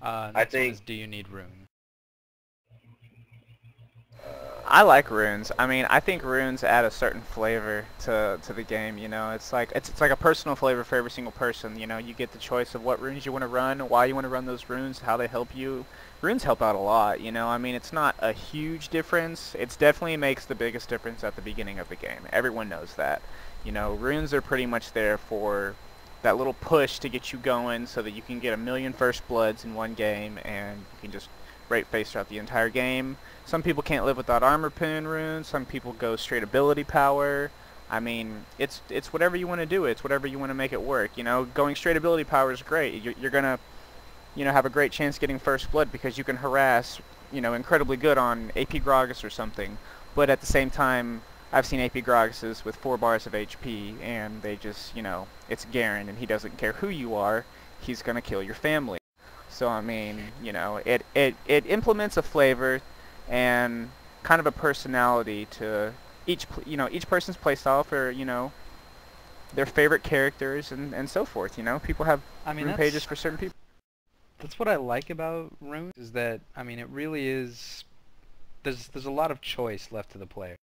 I Next one think is, do you need rune? I like runes. I mean, I think runes add a certain flavor to the game. You know, it's like a personal flavor for every single person. You know, you get the choice of what runes you want to run, why you want to run those runes, how they help you. Runes help out a lot. You know, I mean, it's not a huge difference. It definitely makes the biggest difference at the beginning of the game. Everyone knows that. You know, runes are pretty much there for that little push to get you going so that you can get a million first bloods in one game and you can just break face throughout the entire game. Some people can't live without armor pin runes. Some people go straight ability power. I mean, it's whatever you want to do. It's whatever you want to make it work. You know, going straight ability power is great. You're gonna, you know, have a great chance getting first blood because you can harass, you know, incredibly good on AP Gragas or something. But at the same time, I've seen AP Gragases with 4 bars of HP, and they just, you know, it's Garen, and he doesn't care who you are. He's gonna kill your family. So I mean, you know, it implements a flavor and kind of a personality to each person's playstyle for, you know, their favorite characters and so forth. You know, people have I mean, rune pages for certain people. that's what I like about runes is that, I mean, it really is, there's a lot of choice left to the player.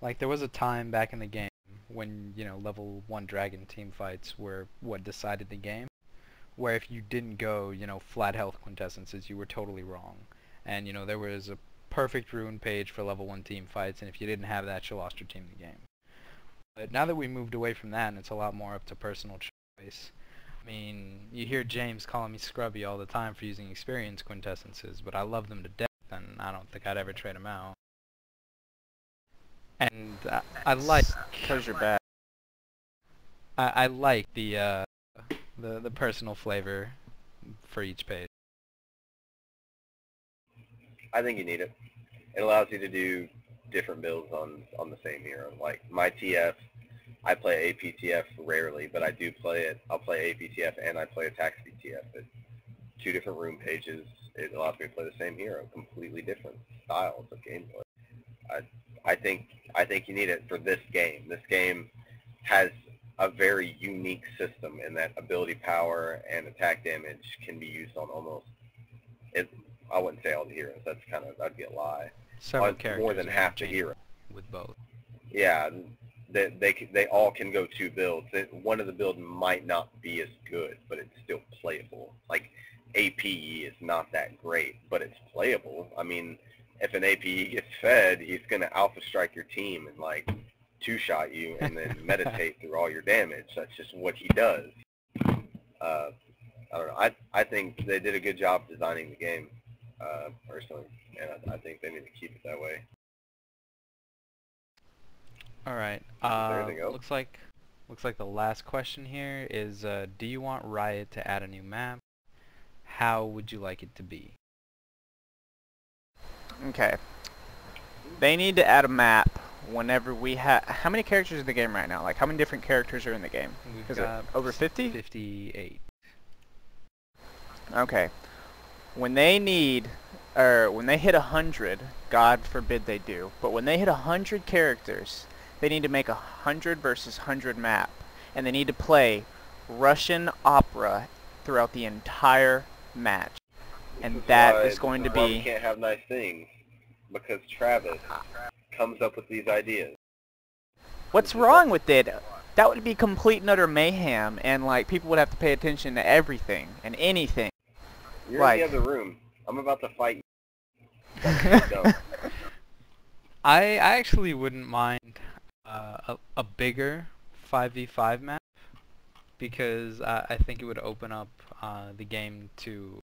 Like, there was a time back in the game when, you know, level 1 dragon team fights were what decided the game, where if you didn't go, you know, flat health quintessences, you were totally wrong. And, you know, there was a perfect rune page for level 1 team fights, and if you didn't have that, you lost your team the game. But now that we moved away from that, and it's a lot more up to personal choice, I mean, you hear James calling me scrubby all the time for using experience quintessences, but I love them to death, and I don't think I'd ever trade them out. And I like, Because you're bad. I like the personal flavor for each page. I think you need it. It allows you to do different builds on the same hero. Like my TF, I play APTF rarely, but I do play it. I'll play APTF and I play attack speed TF. But 2 different rune pages. It allows me to play the same hero, completely different styles of gameplay. I I think you need it for this game. This game has a very unique system in that ability power and attack damage can be used on almost, it, I wouldn't say all the heroes. That's kind of, that'd be a lie. Several On characters more than are half the interchangeable heroes. with both. Yeah, they all can go 2 builds. One of the builds might not be as good, but it's still playable. Like APE is not that great, but it's playable. I mean, if an APE gets fed, he's gonna alpha strike your team and like 2-shot you and then meditate through all your damage. That's just what he does. I don't know. I think they did a good job designing the game, personally, and I think they need to keep it that way. All right. Is there anything else? Looks like the last question here is, do you want Riot to add a new map? How would you like it to be? Okay. They need to add a map whenever we have... How many characters are in the game right now? Like, how many different characters are in the game? We've Is it got over 50? 58. Okay. When they need... Or when they hit 100, God forbid they do, but when they hit 100 characters, they need to make a 100 versus 100 map. And they need to play Russian opera throughout the entire match. And that is going to This is why we be... can't have nice things, because Travis comes up with these ideas. What's wrong with it? That would be complete and utter mayhem, and like people would have to pay attention to everything and anything. You're Like- in the other room. I'm about to fight you. Don't. I actually wouldn't mind a bigger 5v5 map, because I think it would open up the game to,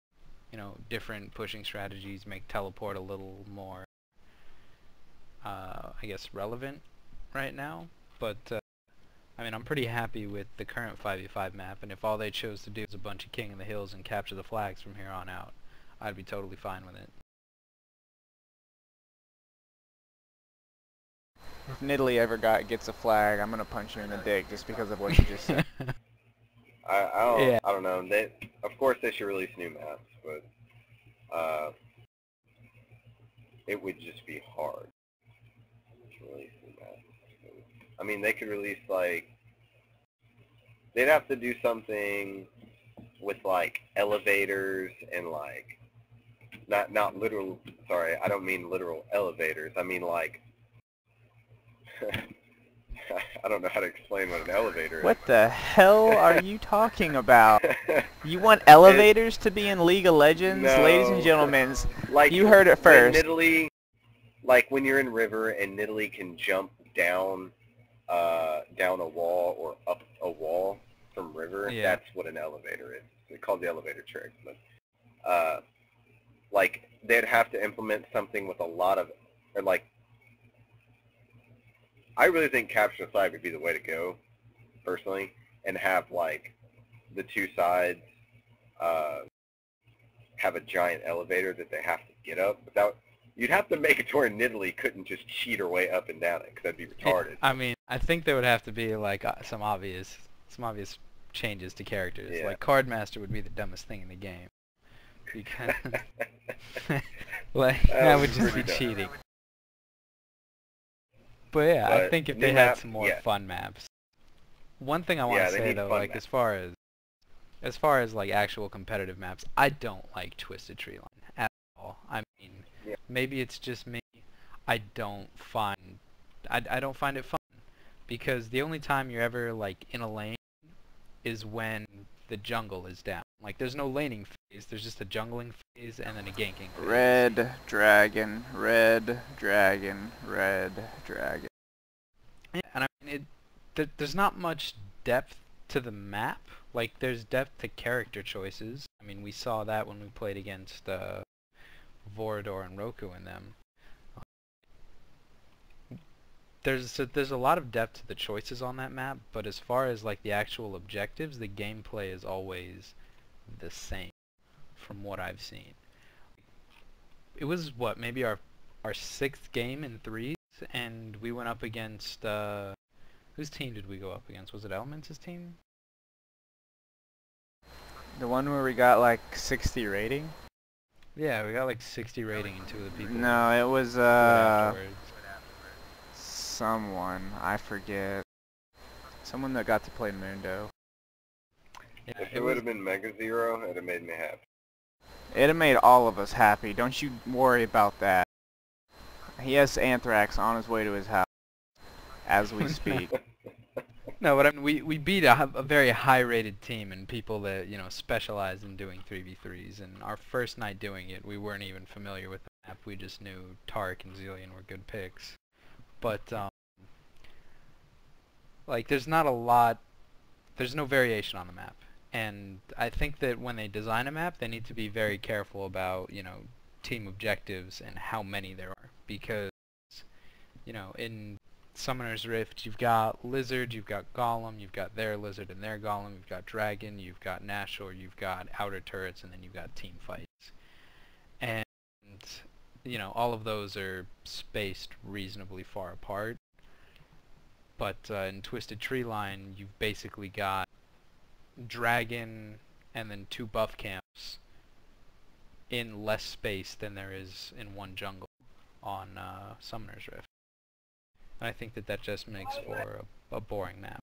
you know, different pushing strategies, make teleport a little more, I guess, relevant right now. But I mean, I'm pretty happy with the current 5v5 map, and if all they chose to do is a bunch of King in the Hills and capture the flags from here on out, I'd be totally fine with it. If Nidalee ever gets a flag, I'm gonna punch you in the dick just because of what you just said. Yeah. I don't know. They, of course, they should release new maps, but it would just be hard to release new maps. I mean, they could release like, they'd have to do something with like elevators and like not literal. Sorry, I don't mean literal elevators. I mean like I don't know how to explain what an elevator What the hell are you talking about? is. You want elevators to be in League of Legends? No. Ladies and gentlemen, Like you heard it when first. Nidalee, like when you're in River and Nidalee can jump down down a wall or up a wall from River, Yeah. that's what an elevator is. It's called the elevator trick. But like they'd have to implement something with a lot of, or like, I really think capture the flag would be the way to go, personally, and have like the two sides have a giant elevator that they have to get up. Without, you'd have to make it to where Nidalee couldn't just cheat her way up and down it, because that'd be retarded. I mean, I think there would have to be like some obvious changes to characters. Yeah. Like Cardmaster would be the dumbest thing in the game, because like that would just be pretty dumb. cheating. But yeah, I But think if new they had map, some more yeah. fun maps. One thing I want Yeah, to they say need though, fun like maps. as far as like actual competitive maps, I don't like Twisted Tree Line at all. I mean, Yeah. maybe it's just me. I don't find it fun, because the only time you're ever like in a lane is when the jungle is down. Like there's no laning phase, there's just a jungling phase and then a ganking phase. Red dragon, red dragon, red dragon. Yeah, and I mean, there's not much depth to the map. Like, there's depth to character choices. I mean, we saw that when we played against Vorador and Roku and them. There's a lot of depth to the choices on that map, but as far as like the actual objectives, the gameplay is always the same from what I've seen. It was what, maybe our sixth game in threes, and we went up against whose team did we go up against? Was it Elements' team? The one where we got like 60 rating? Yeah, we got like 60 rating in two of the people. No, it was who went afterwards. someone, I forget. Someone that got to play Mundo. Yeah, If it would have been Mega Zero, it'd have made me happy. It'd have made all of us happy. Don't you worry about that. He has anthrax on his way to his house as we speak. No, but I mean, we beat a very high-rated team and people that, you know, specialize in doing 3v3s. And our first night doing it, we weren't even familiar with the map. We just knew Tark and Zillion were good picks. But, like, there's not a lot, there's no variation on the map. And I think that when they design a map, they need to be very careful about, you know, team objectives and how many there are. Because, you know, in Summoner's Rift, you've got Lizard, you've got Golem, you've got their Lizard and their Golem, you've got Dragon, you've got Nashor, you've got outer turrets, and then you've got team fights. And, you know, all of those are spaced reasonably far apart. But in Twisted Tree Line, you've basically got Dragon and then two buff camps in less space than there is in one jungle on Summoner's Rift. And I think that that just makes for a boring map.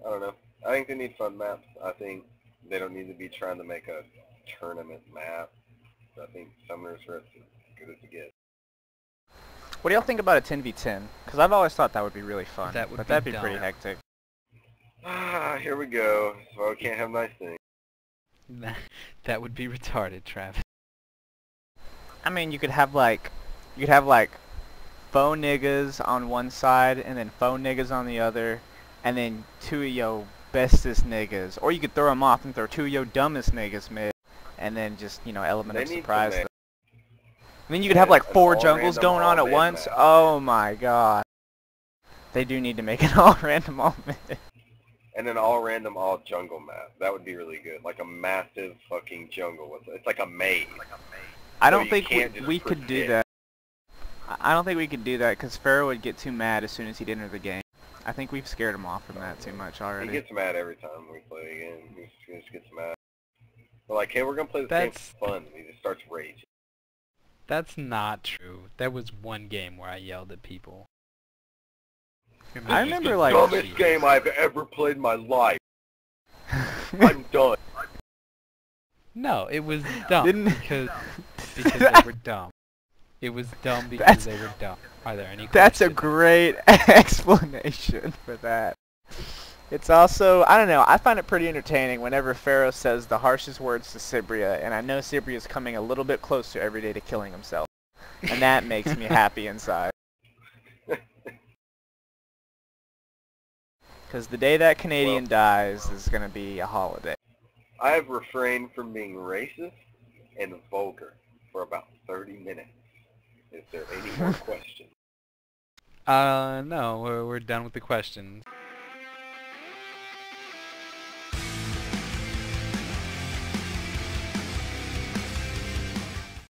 I don't know. I think they need fun maps. I think they don't need to be trying to make a tournament map. I think Summoner's Rift is as good as it gets. What do y'all think about a 10v10? Because I've always thought that would be really fun, That would but be that'd be dumb. pretty hectic. Ah, here we go. So we can't have nice things. That would be retarded, Travis. I mean, you could have like faux niggas on one side and then faux niggas on the other, and then two of yo bestest niggas, or you could throw them off and throw two of yo dumbest niggas mid, and then just, you know, element They of need to surprise. make- And then you could have like an 4 all jungles random, going on all at mid once. map. Oh my god. They do need to make it all random all mid. And an all random, all jungle map. That would be really good. Like a massive fucking jungle. It's like a maze. I So don't you think can't just we could do predict. that. I don't think we could do that because Faro would get too mad as soon as he'd enter the game. I think we've scared him off from that too much He already. gets mad every time we play a game. He just gets mad. We're like, hey, we're going to play this game That's- for fun. And he just starts raging. That's not true. There was one game where I yelled at people. I remember, like... Dumbest game I've ever played in my life. I'm done. No, it was dumb Didn't- because they were dumb. It was dumb because they were dumb. Are there any That's a questions? great explanation for that. It's also, I don't know, I find it pretty entertaining whenever Faro says the harshest words to Cibria, and I know Cibria's coming a little bit closer every day to killing himself. And that makes me happy inside. Because the day that Canadian dies is going to be a holiday. I have refrained from being racist and vulgar for about 30 minutes. Is there any more questions? No, we're done with the questions.